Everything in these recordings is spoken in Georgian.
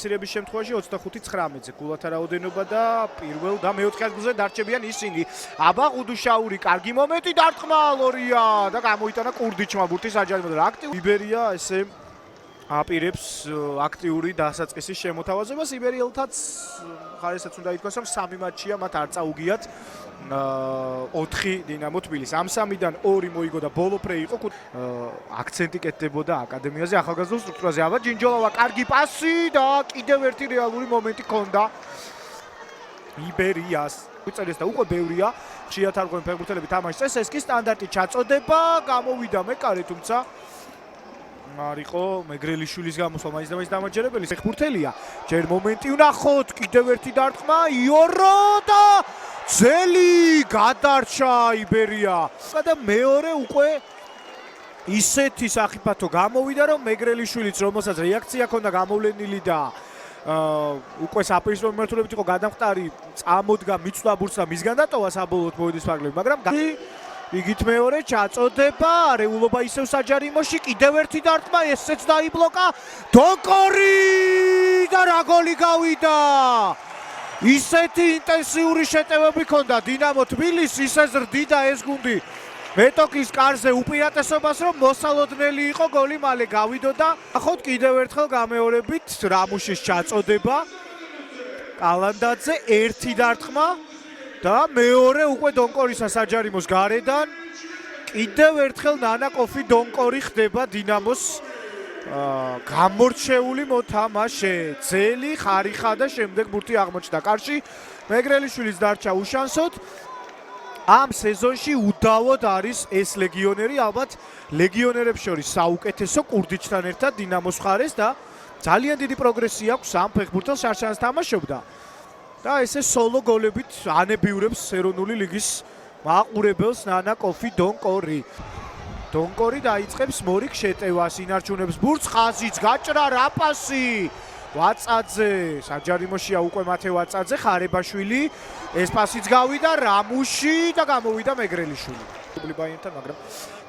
ფიქსირების შემთხვევაში 25-19-ზე გულათა რაოდენობა და პირველ და მეოთხე ადგილზე დარჩებიან ისინი. აბა ყუდუშაური კარგი მომენტი დარტყმა ლორია და გამოიტანა კურდიჩმა ბურთის აჯანყება და აქტივ იბერია ესე აპირებს აქტიური დასაწყისის შემოთავაზებას. იბერიელთაც ხარესაც უნდა ითქვას, რომ 3 მატჩია მათ არ წაუგიათ 4 დინამო თბილისს. ამ 3-დან 2 მოიგო და ბოლო ფრეი იყო. აქცენტი კეთდებოდა აკადემიაზე, ახალგაზრდულ სტრუქტურაზე. აბა ჯინჯოლავა კარგი პასი და კიდევ ერთი რეალური მომენტი ჰქონდა იბერიას. უწევდეს და უკვე ბევრია ხშირად არ ყვენ ფეხბურთელები თამაშს. ეს კი სტანდარტი ჩაწოდება, გამოვიდა მეკარე, თუმცა არ იყო მეგრელიშვილის გამოსვლა მაინც და მაინც დამაჯერებელი ფეხბურთელია. ჯერ მომენტი ვნახოთ, კიდევ ერთი დარტყმა, იორო და ძელი გადარჩა იბერია. და მეორე უკვე ისეთი სახიფათო გამოვიდა, რომ მეგრელიშვილიც რომელსაც რეაქცია ჰქონდა გამოვლენილი და უკვე საპირისპირო მიმართულებით იყო გადამხტარი, წამოდგა მიწვლა ბურთს და მისგან დატოვა საბოლოოდ მოედის ფაგლები, მაგრამ იგით მეორე ჩაწოდება, არეულობა ისევ საჯარიმოში, კიდევ ერთი დარტყმა, ესეც დაიბლოკა, დონკორი და რა გოლი გავიდა! ისეთი ინტენსიური შეტევები ჰქონდა დინამო თბილისს, ისე ზრდიდა ეს გუნდი მეტოქის კარზე უპირატესობას, რომ მოსალოდნელი იყო გოლი მალე გავიდოდა. ახოთ კიდევ ერთხელ გამეორებით რამუშის ჩაწოდება კალანდაძე, ერთი დარტყმა და მეორე უკვე დონკორისა საჯარიმოს გარედან კიდევ ერთხელ ნანაკოფი დონკორი ხდება დინამოს გამორჩეული მოთამაშე. ძელი ხარიხა და შემდეგ ბურთი აღმოჩნდა კარში. მეგრელიშვილიც დარჩა უშანსოდ. ამ სეზონში უდავოდ არის ეს ლეგიონერი, ალბათ ლეგიონერებს შორის საუკეთესო კურდიჩთან ერთად დინამოს მხარეს და ძალიან დიდი პროგრესი აქვს ამ ფეხბურთელს შარშანს თამაშობდა. და ესე სოლო გოლებით ანებიურებს ეროვნული ლიგის მაყურებელს ნანაკოფი დონკორი. დონკორი დაიწყებს მორიგ შეტევას, ინარჩუნებს ბურთს, ხაზიც გაჭრა, რა პასი! ვაწაძე, საჯარიმოშია უკვე მათე ვაწაძე, ხარებაშვილი, ეს პასიც გავიდა რამუში და გამოვიდა მეგრელიშვილი. ბაიერნთან, მაგრამ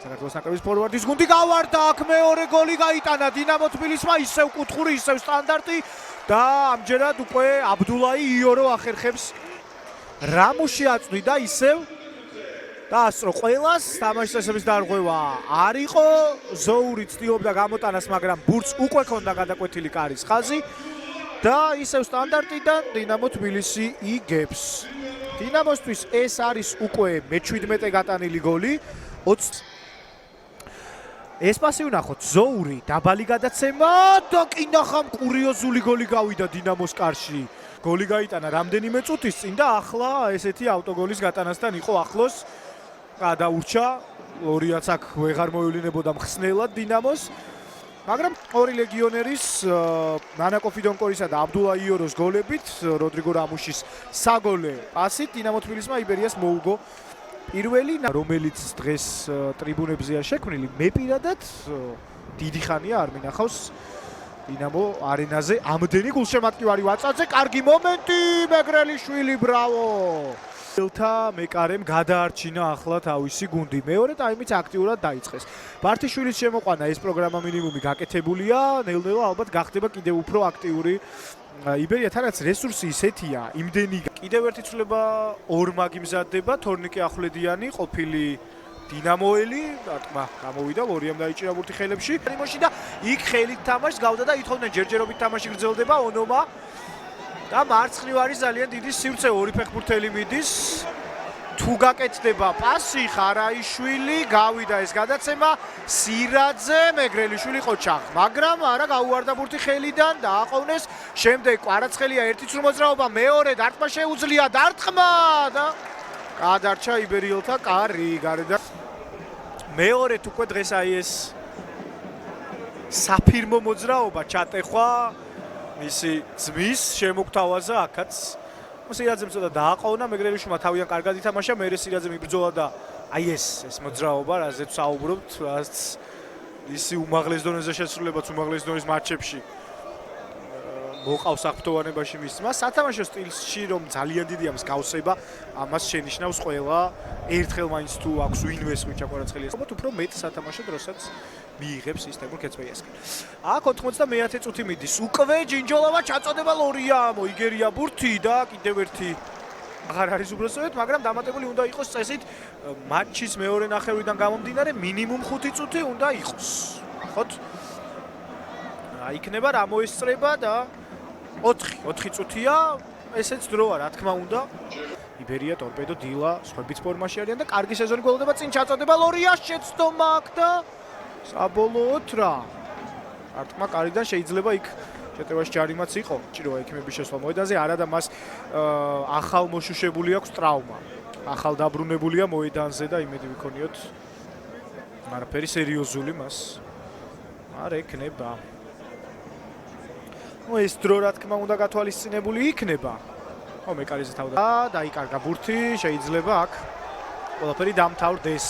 საქართველოს ნაკრების ფორვარდის გუნდი გავარდა, აქ მეორე გოლი გაიტანა დინამო თბილისმა, ისევ კუთხური, ისევ სტანდარტი და ამჯერად უკვე აბდულაი იორო ახერხებს რამუში აწვდიდა ისევ დაასწრო ყველას, თამაშის წესების დარღვევა არ იყო, ზოური ცდილობდა გამოტანას, მაგრამ ბურთს უკვე ჰქონდა გადაკვეთილი კარის ხაზი და ისევ სტანდარტიდან დინამო თბილისი იგებს. დინამოსთვის ეს არის უკვე მე-17 გატანილი გოლი. ეს პასი ვნახოთ, ზოური, დაბალი გადაცემა და კი ნახამ კურიოზული გოლი გავიდა დინამოს კარში. გოლი გაიტანა რამდენიმე წუთის წინ და ახლა ესეთი ავტოგოლის გატანასთან იყო ახლოს. გადაურჩა, ორიაც აქ ვეღარ მოევლინებოდა მხსნელად დინამოს. მაგრამ ორი ლეგიონერის, ნანაკოფი დონკორისა და აბდულა იოროს გოლებით, როდრიგო რამუშის საგოლე პასით დინამო თბილისმა იბერიას მოუგო პირველი, რომელიც დღეს ტრიბუნებზეა შექმნილი. მე პირადად დიდი ხანია არ მინახავს დინამო არენაზე ამდენი გულშემატკივარი ვაწაძე, კარგი მომენტი, მეგრელიშვილი, ბრავო! ელთა მეკარემ გადაარჩინა ახლა თავისი გუნდი. მეორე ტაიმიც აქტიურად დაიწყეს. ბართიშვილის შემოყვანა ეს პროგრამა მინიმუმი გაკეთებულია, ნელ-ნელა ალბათ გახდება კიდევ უფრო აქტიური. იბერია თანაც რესურსი ისეთია, იმდენი კიდევ ერთი ცვლილება ორმაგი მზადდება, თორნიკე ახვლედიანი, ყოფილი დინამოელი, დარტყმა გამოვიდა, ლორიამ დაიჭირა ბურთი ხელებში. და იქ ხელით თამაშს გავდა და ითხოვდნენ ჯერჯერობით თამაში გრძელდება ონომა. და მარცხნივ არის ძალიან დიდი სივრცე, ორი ფეხბურთელი მიდის. თუ გაკეთდება პასი, ხარაიშვილი, გავიდა ეს გადაცემა, სირაძე, მეგრელიშვილი იყო ჩახ, მაგრამ არა გაუვარდა ბურთი ხელიდან, დააყოვნეს. შემდეგ კვარაცხელია ერთი ცრუ მოძრაობა, მეორე დარტყმა შეუძლია, დარტყმა და გადარჩა იბერიელთა კარი გარედან. მეორედ უკვე დღეს აი ეს საფირმო მოძრაობა ჩატეხვა მისი ძმის შემოგთავაზა აქაც. სირაძემ ცოტა დააყოვნა, მეგრელიშვილმა თავიდან კარგად ითამაშა, მერე სირაძემ იბრძოლა და აი ეს მოძრაობა, რაზეც საუბრობთ, რაც ისი უმაღლეს დონეზე შესრულებაც უმაღლეს დონის მატჩებში მოყავს აღფრთოვანებაში მის ძმას. სათამაშო სტილში რომ ძალიან დიდია მსგავსება, ამას შენიშნავს ყველა ერთხელ მაინც თუ აქვს ვინმეს ვიჩა კვარაცხელიას. ალბათ უფრო მეტ სათამაშო დროსაც მიიღებს ის თემურ კეცბეიასკენ. აქ 91 წუთი მიდის. უკვე ჯინჯოლავა ჩაწოდება ლორია, მოიგერია ბურთი და კიდევ ერთი აღარ არის უბრალოდ, მაგრამ დამატებული უნდა იყოს წესით მატჩის მეორე ნახევრიდან გამომდინარე მინიმუმ 5 წუთი უნდა იყოს. ნახოთ. იქნება რა მოესწრება და 4 წუთია, ესეც დროა, რა თქმა უნდა. იბერია, ტორპედო, დილა, სხვებიც ფორმაში არიან და კარგი სეზონი გველოდება წინ ჩაწოდება ლორიას შეცდომა აქ და საბოლოოდ რა. არტყმა კარიდან შეიძლება იქ შეტევაში ჯარიმაც იყო, ჭიროა ექიმების შესვლა მოედანზე, არა და მას ახალ მოშუშებული აქვს ტრავმა. ახალ დაბრუნებულია მოედანზე და იმედი ვიქონიოთ არაფერი სერიოზული მას არ ექნება. ეს დრო რა თქმა უნდა გათვალისწინებული იქნება. მეკარეზე თავდა დაიკარგა ბურთი, შეიძლება აქ ყველაფერი დამთავრდეს.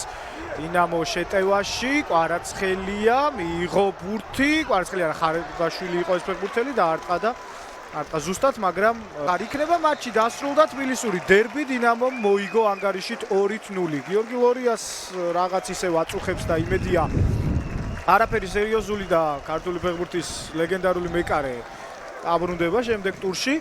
დინამო შეტევაში, კვარაცხელია, მიიღო ბურთი, კვარაცხელი არა ხარგაშვილი იყო ეს ფეხბურთელი და არტყა ზუსტად, მაგრამ არ იქნება მატჩი დასრულდა თბილისური დერბი, დინამომ მოიგო ანგარიშით 2-0. გიორგი ლორიას რაღაც ისევ აწუხებს და იმედია არაფერი სერიოზული და ქართული ფეხბურთის ლეგენდარული მეკარე დაბრუნდება შემდეგ ტურში.